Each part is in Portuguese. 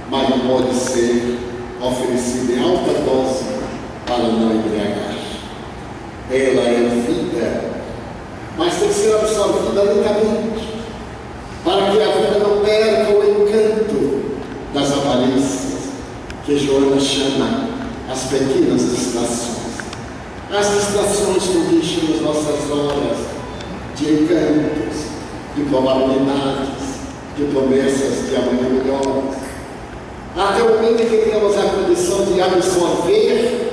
mas não pode ser oferecida em alta dose para não embriagar. Ela é vida, mas tem que ser absorvida lentamente, para que a vida não perca o encanto das aparências, que Joana chama as pequenas distrações. As distrações que enchem as nossas horas de encantos, de probabilidades, de promessas de amanhã melhores, até o momento em que temos a condição de absorver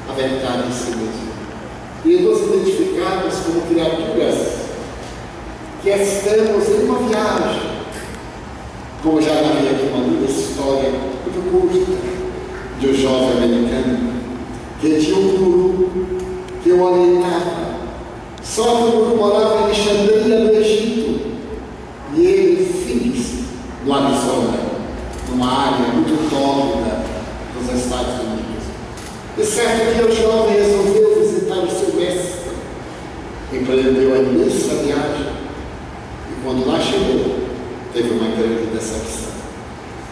a verdade em si mesmo e nos identificarmos como criaturas que estamos em uma viagem, como já narrei aqui uma linda história muito curta de um jovem americano que tinha um guru que o orientava. Só que o guru morava em Alexandria, no Egito, e ele fez no Arizona, numa área muito tórrida dos Estados Unidos. E certo dia o jovem resolveu visitar o seu mestre, empreendeu a imensa viagem, e quando lá chegou, teve uma grande decepção.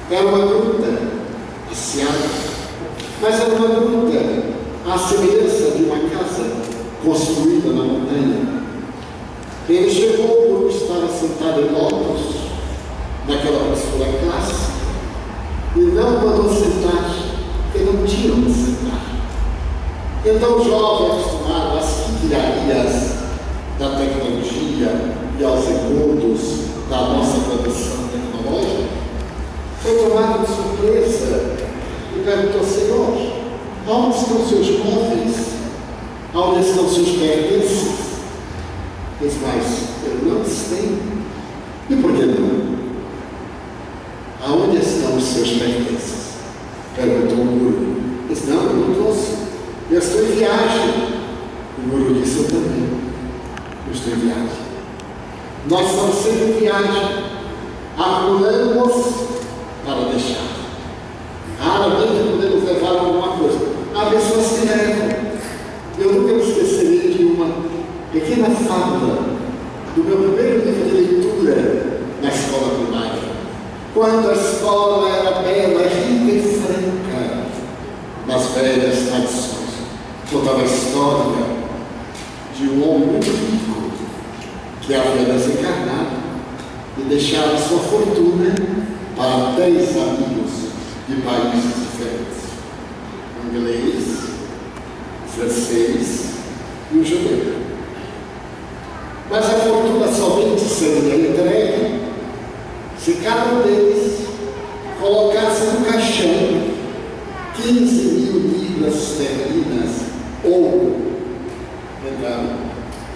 Era uma gruta asseada, mas era uma gruta à semelhança de uma casa construída na montanha. Ele chegou, o guru estava sentado em lótus, naquela postura clássica, e não mandou sentar, porque não tinha onde sentar. Então o jovem, acostumado às quinquilharias da tecnologia e aos engodos da nossa produção tecnológica, foi tomado de surpresa e perguntou: Senhor, onde estão seus móveis? Onde estão seus pertences? Diz: mas eu não os tenho. E por que não? Aonde estão os seus pertences? Perguntou o guru. Diz: não, eu não trouxe. Eu estou em viagem. O guru disse: eu também. Eu estou em viagem. Nós estamos sempre em viagem. Acumulamos para deixar. Raramente podemos levar alguma coisa. Há pessoas que levam. Eu nunca me esquecerei de uma pequena fábula do meu primeiro livro de leitura na escola primária. Quando a escola era bela, rica e franca, nas velhas tradições, contava a história de um homem muito rico que havia desencarnado e deixava sua fortuna para 10 amigos de países diferentes: um inglês, um francês e um judeu. Mas a fortuna somente seria entregue se cada um deles colocasse no caixão 15.000 libras esterlinas ouro. Então,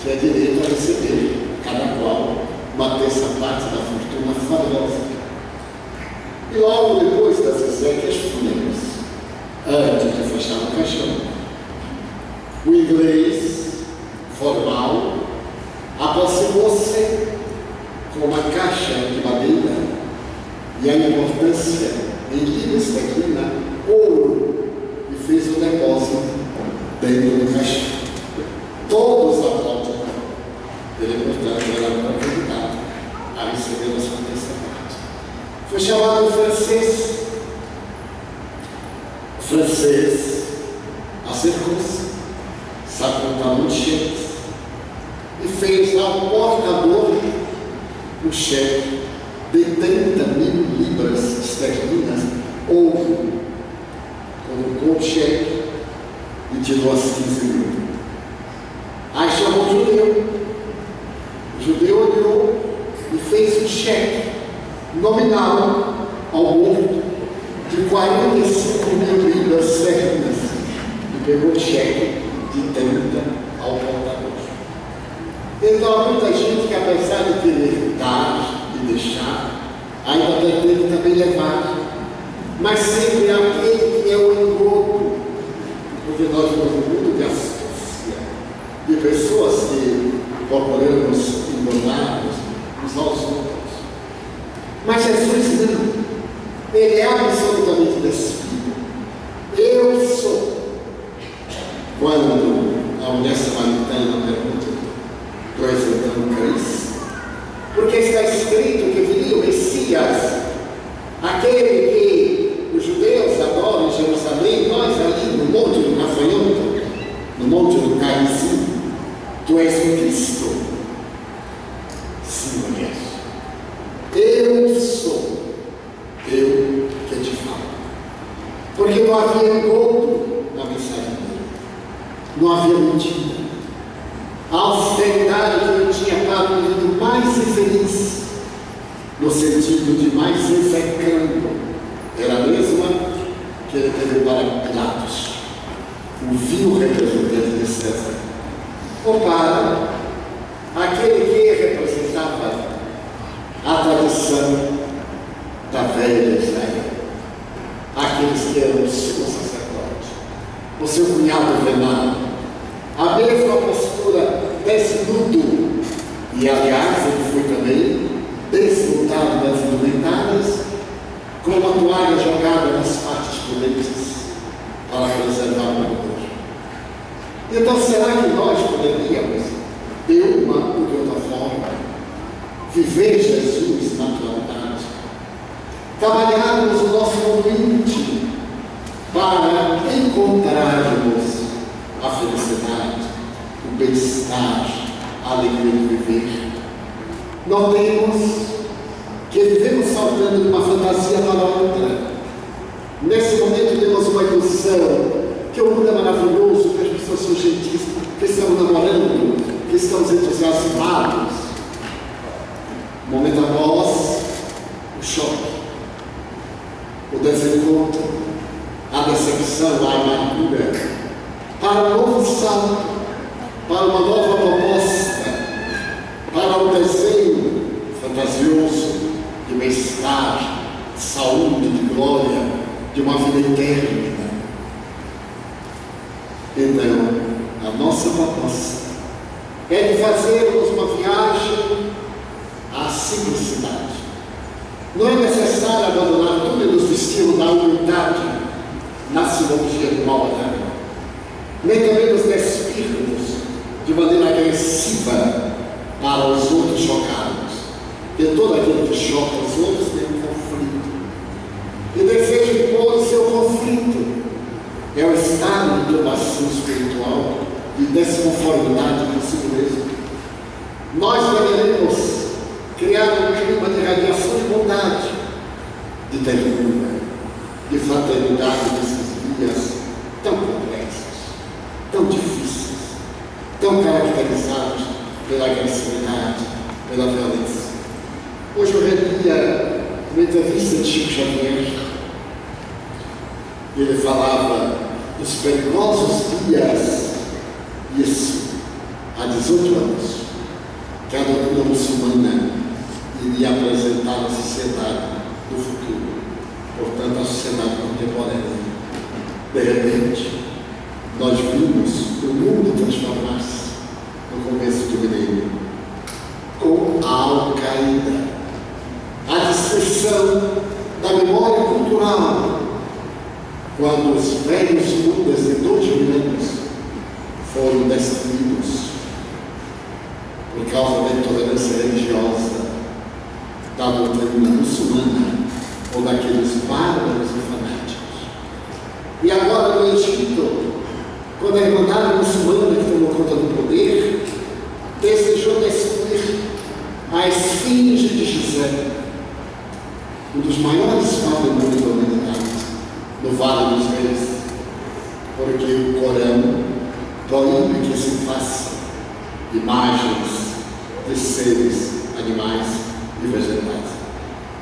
tinha direito a receber, cada qual, uma terça parte da fortuna fabulosa. E logo depois das exéquias fúnebres, antes de fechar o caixão, o inglês formal aproximou-se com uma caixa de madeira e a importância em libra esterlina, ouro, e fez o depósito dentro do caixão. Todos aplaudiram. Ele, portanto, era muito convidado a receber a sua terça parte. Foi chamado o francês. O francês acercou-se, sacou um talão de cheques e fez ao portador um cheque de 30.000 libras esterlinas, ouro. Colocou o cheque e tirou as 15.000. Aí chamou o judeu. O judeu olhou e fez um cheque nominal ao morto de 45.000 libras esterlinas e pegou o cheque de 30 ao portador. Então há muita gente que, apesar de querer dar e deixar, ainda pretende também levar. Mas sempre aquele que é o engodo, porque nós temos um mundo de astúcia, de pessoas que procuramos enganar-nos uns aos outros. Mas Jesus não. Ele é absolutamente despido. Eu sou. Quando a mulher samaritana pergunta: tu és então Cristo? Porque está escrito que viria o Messias, aquele que Tu és o Cristo? Sim, mulher. Eu sou. Eu que te falo. Porque não havia engodo na mensagem dele. Não havia mentira. A austeridade que eu tinha para o indivíduo mais infeliz, no sentido de mais execrando, era a mesma que ele teve para Pilatos, o vil representante de César. Ou para aquele que representava a tradição da velha Israel, aqueles que eram o seu sacerdote, o seu cunhado venado, a mesma postura desnudo, e aliás ele foi também desnudado das indumentárias, com uma toalha jogada nas partes prudentes para preservar o corpo. Então será que nós poderíamos, de uma ou de outra forma, viver Jesus na naturalidade, trabalharmos o nosso mundo íntimo para encontrarmos a felicidade, o bem-estar, a alegria de viver? Notemos que vivemos saltando de uma fantasia para outra. Nesse momento temos uma ilusão que o mundo é maravilhoso, que as pessoas são gentis, que estão namorando, que estamos entusiasmados. Momento após o choque, o desencontro, a decepção, a amargura, para um novo salto, para uma nova proposta, para um desenho fantasioso de bem-estar, de saúde, de glória, de uma vida eterna. Então, a nossa proposta é de fazermos uma viagem à simplicidade. Não é necessário abandonar tudo e nos vestirmos da humildade na simbologia do mal moderno, nem também nos despirmos de maneira agressiva para os outros chocados, porque todo aquele que choca os outros tem um conflito e deseja impor o seu conflito. É o estado de turbação espiritual e desconformidade consigo mesmo. Nós deveremos criar um clima de radiação de bondade, de ternura, de fraternidade nesses dias tão complexos, tão difíceis, tão caracterizados pela agressividade, pela violência. Hoje eu relia uma entrevista de Chico Xavier. Ele falava dos perigosos dias, isso, há 18 anos, que a doutrina muçulmana iria apresentar a sociedade do futuro, portanto a sociedade contemporânea. De repente, nós vimos o mundo transformar-se no começo do milênio, com a Al-Qaeda, a destruição da memória cultural, quando os velhos Budas de 2 milênios foram destruídos por causa da intolerância religiosa da doutrina muçulmana ou daqueles bárbaros e fanáticos. E agora no Egito, quando a Irmandade muçulmana que tomou conta do poder desejou destruir a esfinge de Gizé, um dos maiores patrimônios da humanidade, no Vale dos Reis, porque o Corão proíbe que se façam imagens de seres, animais e vegetais.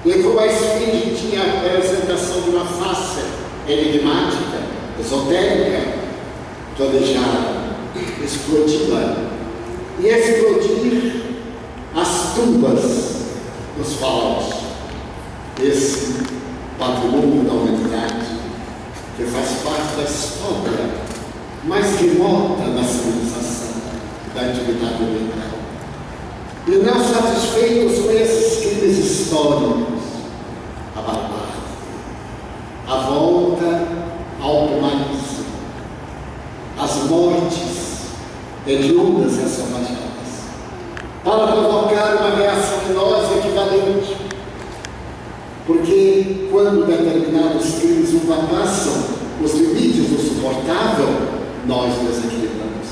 E como a esfinge tinha a representação de uma face enigmática, esotérica, planejaram explodi-la e explodir as tumbas dos faraós. Esse patrimônio da humanidade que faz parte da história mais remota da civilização, da antiguidade oriental. E não satisfeitos com esses crimes históricos, a barbárie, a volta ao humanismo, as mortes hediondas e assalvajadas, para provocar uma reação em nós equivalente. Porque quando determinados crimes ultrapassam os limites do suportável, nós desequilibramos.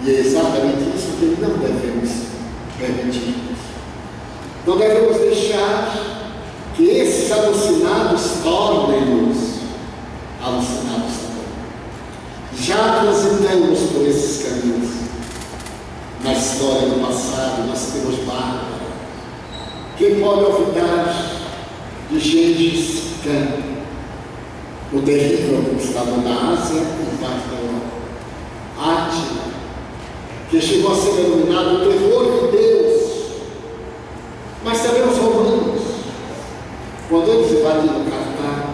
E é exatamente isso que não devemos permitir. Não devemos deixar que esses alucinados tornem-nos alucinados também. Já transitamos por esses caminhos. Na história do passado, nós temos Bárbara. Quem pode olvidar de Gengis Khan, o terrível conquistador da Ásia e parte da Europa? Átila, que chegou a ser denominado o terror de Deus. Mas também os romanos, quando eles invadiram Cartago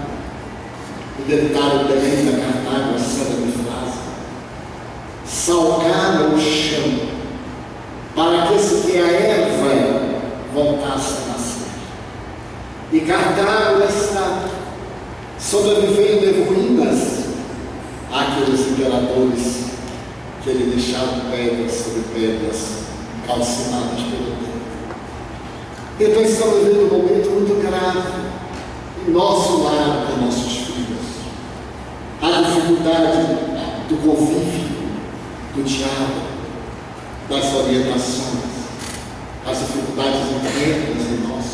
e tentaram também da Cartago a célebre frase, salgaram o chão para que a erva voltasse a nascer. E Cartago está sobrevivendo em ruínas àqueles imperadores que ele deixava pedras sobre pedras calcinadas pelo tempo. Então estamos vivendo um momento muito grave em nosso lar com nossos filhos. A dificuldade do convívio, do diálogo, das orientações, as dificuldades internas em nós.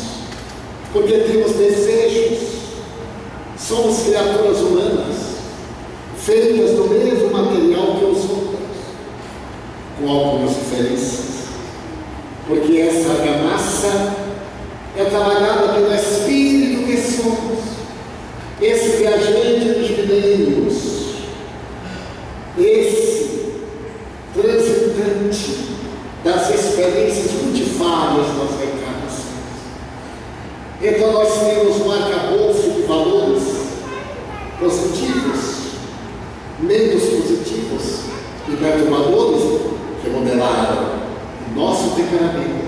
Porque temos desejos, somos criaturas humanas, feitas do mesmo material que os outros, com algumas diferenças. Porque essa argamassa é trabalhada pelo Espírito que somos, esse viajante dos milênios, esse transitante das experiências multifárias das reencarnações. Então nós temos um arcabouço de valores positivos, menos positivos e perturbadores que modelaram o nosso temperamento,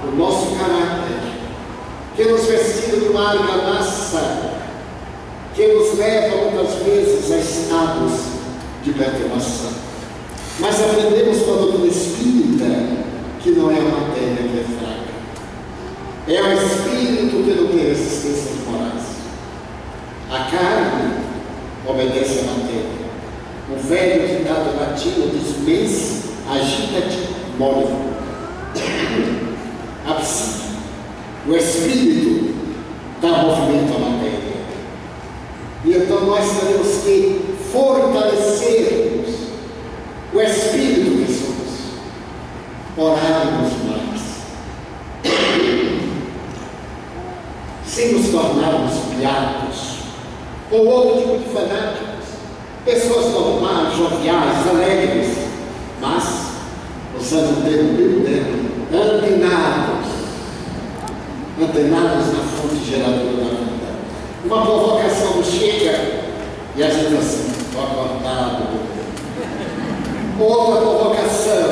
o nosso caráter, que nos vestiram de uma argamassa, que nos leva muitas vezes a estados de perturbação. Mas aprendemos com a doutrina espírita que não é a matéria que é fraca, é o espírito que não tem resistências morais. A carne obedece à matéria. O velho ditado latino diz: mens agita-te modo. A psique, o espírito, dá movimento à matéria. E então nós teremos que fortalecermos o espírito que somos, orarmos mais, sem nos tornarmos piados ou outro tipo de fanáticos, pessoas normais, joviais, alegres, mas, usando o termo bíblico, antenados na fonte geradora da vida. Uma provocação nos chega e a gente assim, estou acordado. Outra provocação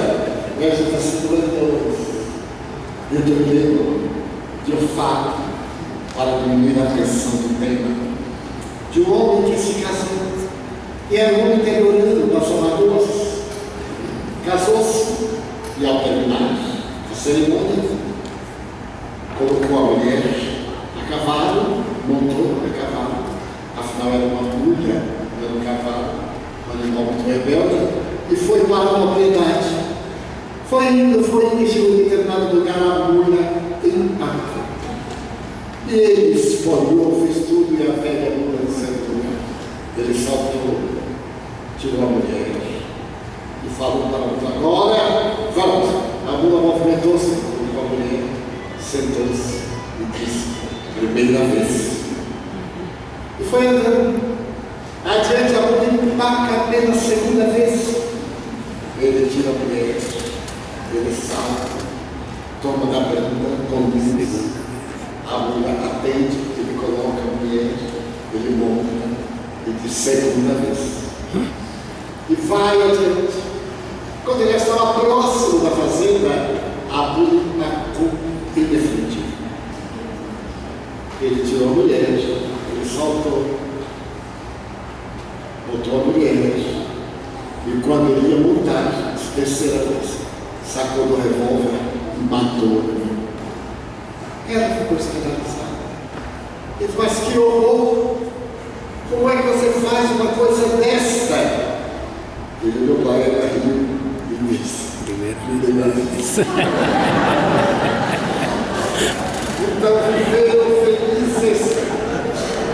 e a gente assim, eu tenho de um fato para diminuir a pressão do tema, de um homem que se casou e era um homem interiorano das Alagoas, casou-se e ao terminar a cerimônia colocou a mulher a cavalo, montou a cavalo, afinal era uma mulher, era um cavalo, um animal muito rebelde, e foi para a propriedade. Foi indo, e chegou em determinado lugar, a mulher empacou. E ele espolhou, fez tudo, e a velha mulher no certo lugar. Ele saltou, tirou a mulher e falou para a outra: agora, vamos. A mula movimentou-se, com a mulher, sentou-se e disse: primeira vez. E foi andando. Adiante, a mulher empaca pela segunda vez. Ele tira a mulher, ele salta, toma da banda, conduz. A mulher atende, ele coloca a mulher, ele monta e diz: segunda vez. E vai adiante. Quando ele estava próximo da fazenda, a mulher empacou em definitivo. Ele tirou a mulher, ele saltou, botou a mulher, e quando ele ia montar, a terceira vez, sacou do revólver e matou. Ela ficou escandalizada. Ele disse: mas que horror! Como é que você faz uma coisa desta? Ele olhou para ela, riu e Primeira vez. Então viveram felizes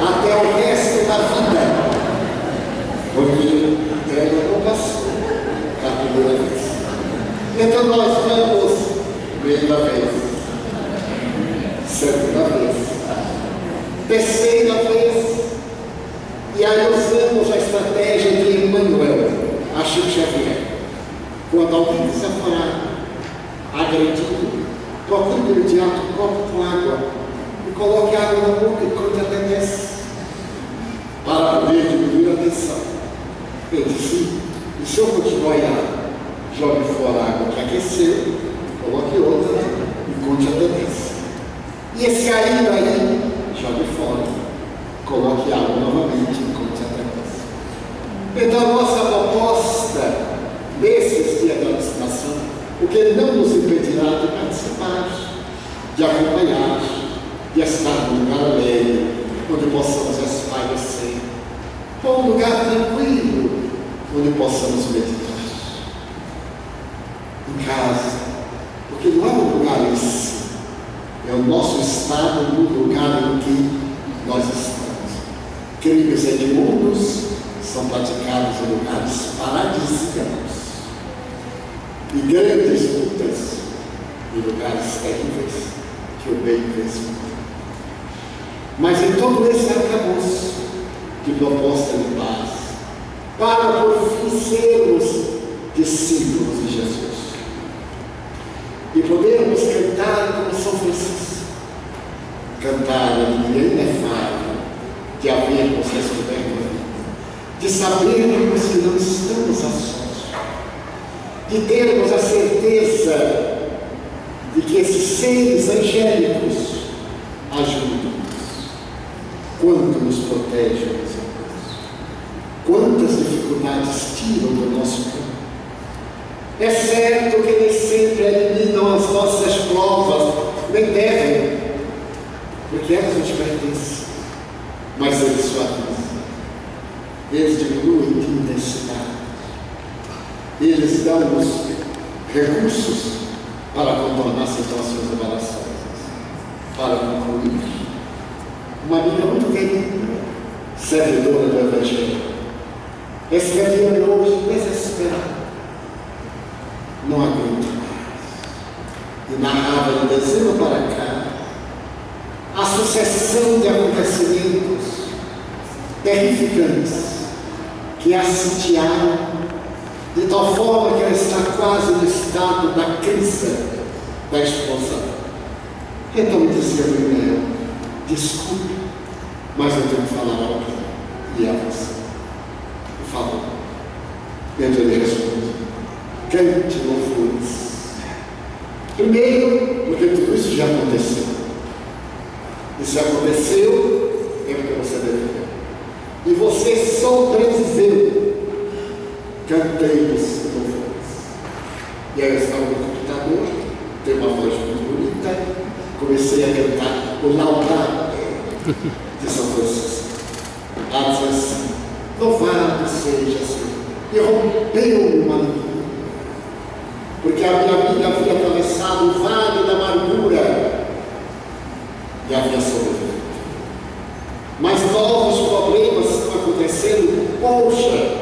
até o resto da vida, porque ela não passou a primeira vez. Então nós vamos primeira vez, segunda vez, terceira vez, e aí usamos a estratégia de Emmanuel, a Chico Xavier. Quando alguém quiser parar, agredindo, procure de imediato um copo com água e coloque água na boca e conte até 10 para poder diminuir a tensão. Ele disse: e se eu continuar a jogue fora a água que aqueceu, coloque outra e conte até 10. E esse caindo aí, jogue fora, coloque água novamente e conte até 10. Então a nossa proposta desses dias da meditação, o que não nos impedirá de participar, de acompanhar, de estar num lugar alegre, onde possamos espairecer, ou um lugar tranquilo, onde possamos meditar. Em casa, porque não é um lugar em si, é o nosso estado no lugar em que nós estamos. Crimes hediondos são praticados em lugares paradisíacos, e grandes lutas em lugares terríveis que o bem vence. Mas em todo esse arcabouço de proposta de paz, para por fim sermos discípulos de Jesus e podermos cantar como São Francisco, cantar a alegria inefável de havermos descoberto a vida, de sabermos que não estamos a sós, de termos a certeza de que esses seres angélicos ajudam-nos, quanto nos protegem, meus irmãos, quantas dificuldades tiram do nosso campo. É certo que nem sempre eliminam as nossas provas, nem devem, porque elas nos pertencem, mas eles suavizam, eles diminuem de intensidade. Eles dão-nos recursos para contornar situações embaraçosas. Para concluir, uma amiga muito querida, servidora do Evangelho, escrevia hoje desesperada, não aguento mais, e narrava de dezembro para cá a sucessão de acontecimentos terrificantes que a sitiaram, de tal forma que ela está quase no estado da crise da explosão. Então me dizia Manuel: desculpe, mas eu tenho que falar algo, e a você, por favor. Então ele responde: cante louvores. Primeiro, porque tudo isso já aconteceu. E se aconteceu, é porque você deveu. E você sobreviveu. Cantei os louvores. E aí eu estava no computador, tem uma voz muito bonita, comecei a cantar o Laudate de São Francisco. Ela diz assim: louvado seja Senhor. E rompeu uma alegria, porque a minha amiga havia atravessado o vale da amargura e havia sobrevivido. Mas novos problemas estão acontecendo, poxa!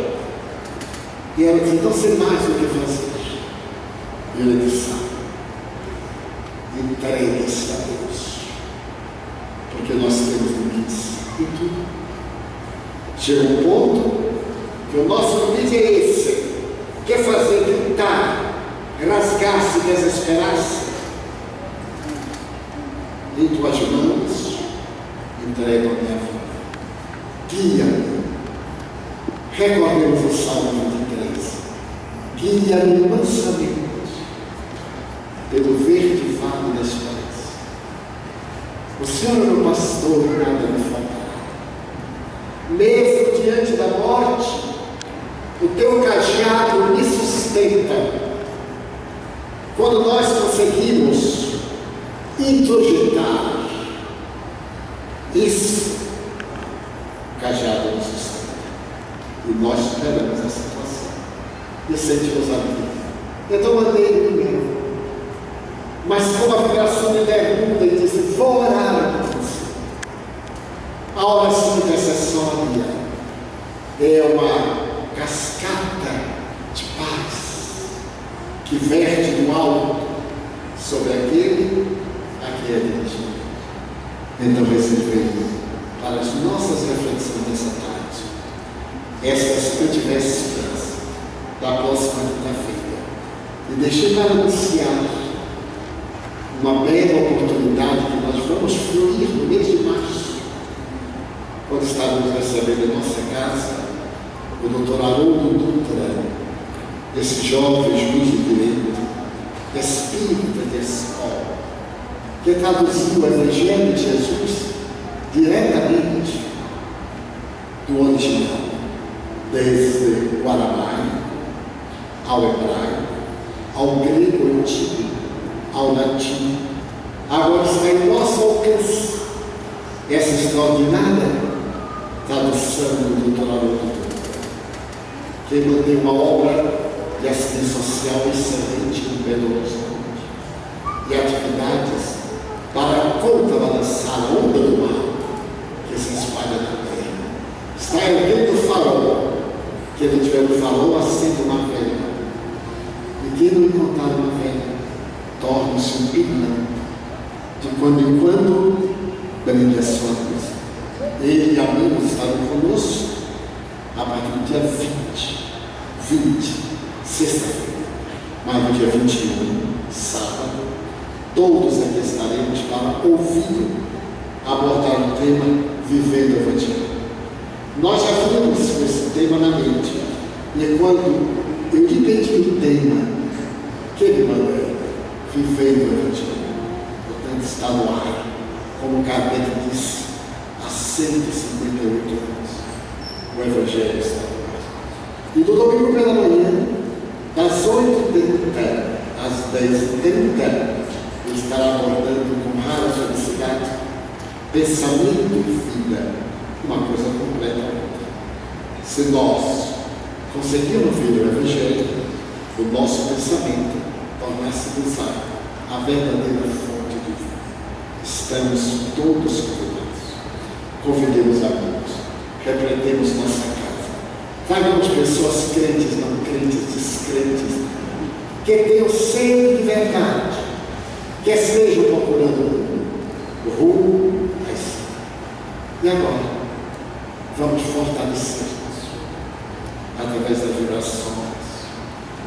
E ela disse: não sei mais o que fazer. E ele disse: entregue-se a Deus, porque nós temos limites em tudo. Chega um ponto que o nosso limite é esse: quer fazer, gritar, rasgar-se, desesperar-se. Em tuas mãos entrego a minha vida, guia-me. Recordemos o Salmo 23: guia-me mansamente pelo verde vale da esperança. O Senhor é meu pastor, nada me faltará. Mesmo diante da morte, o teu cajado me sustenta. Quando nós conseguimos introjetar isso, o cajado nos sustenta. E nós superamos a situação e sentimos a vida Então mandei primeiro. Mas como a vibração me pergunta e disse, vou orar por você. A oração intercessória é uma cascata de paz que verte do alto sobre aquele a que é dirigido. Então reservei para as nossas reflexões dessa tarde estas antivésperas da próxima quinta-feira. E deixei para anunciar uma bela oportunidade que nós vamos fluir no mês de março, quando estávamos recebendo em nossa casa o Dr. Haroldo Dutra, esse jovem juiz de direito, espírita de escola, que traduziu o Evangelho de Jesus diretamente do original, desde o aramaico ao hebraico, ao grego antigo, ao latim. Agora está em nosso alcance essa extraordinária tradução do Dr. Haroldo Dutra, que mantém uma obra de assistência social excelente no Belo Horizonte e atividades para contrabalançar a onda do mal que se espalha na terra. Está erguendo o farol. Quem não tiver um farol, acende uma vela. E quem não encontrar uma vela, torna-se um pirulão. De quando em quando, brilha a sua luz. Ele e amigos estarão conosco a partir do dia 20, sexta-feira. Mas no dia 21, sábado, todos aqui estaremos para ouvir abordar o tema Vivendo o Evangelho. Nós já vimos esse tema na mente. E quando eu lhe pedi o tema, que ele mandou? Vivendo o Evangelho. Portanto, está no ar, como Kardec disse, há 158 anos. O Evangelho está no ar. E do domingo pela manhã, das 8h30 às 10h30, estará abordando com rara felicidade pensamento e vida, uma coisa completa. Se nós conseguirmos ver o Evangelho, o nosso pensamento tornar-se a verdadeira fonte de vida. Estamos todos convidados. Convidemos amigos, repletemos nossa casa. Tragamos pessoas crentes, não crentes, descrentes, que tenham sede de verdade, que estejam procurando o rumo da estrada. E agora, vamos fortalecer-nos através das vibrações,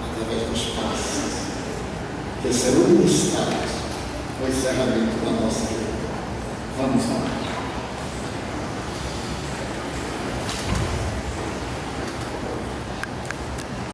através dos passos, que serão ministrados no encerramento da nossa vida. Vamos lá.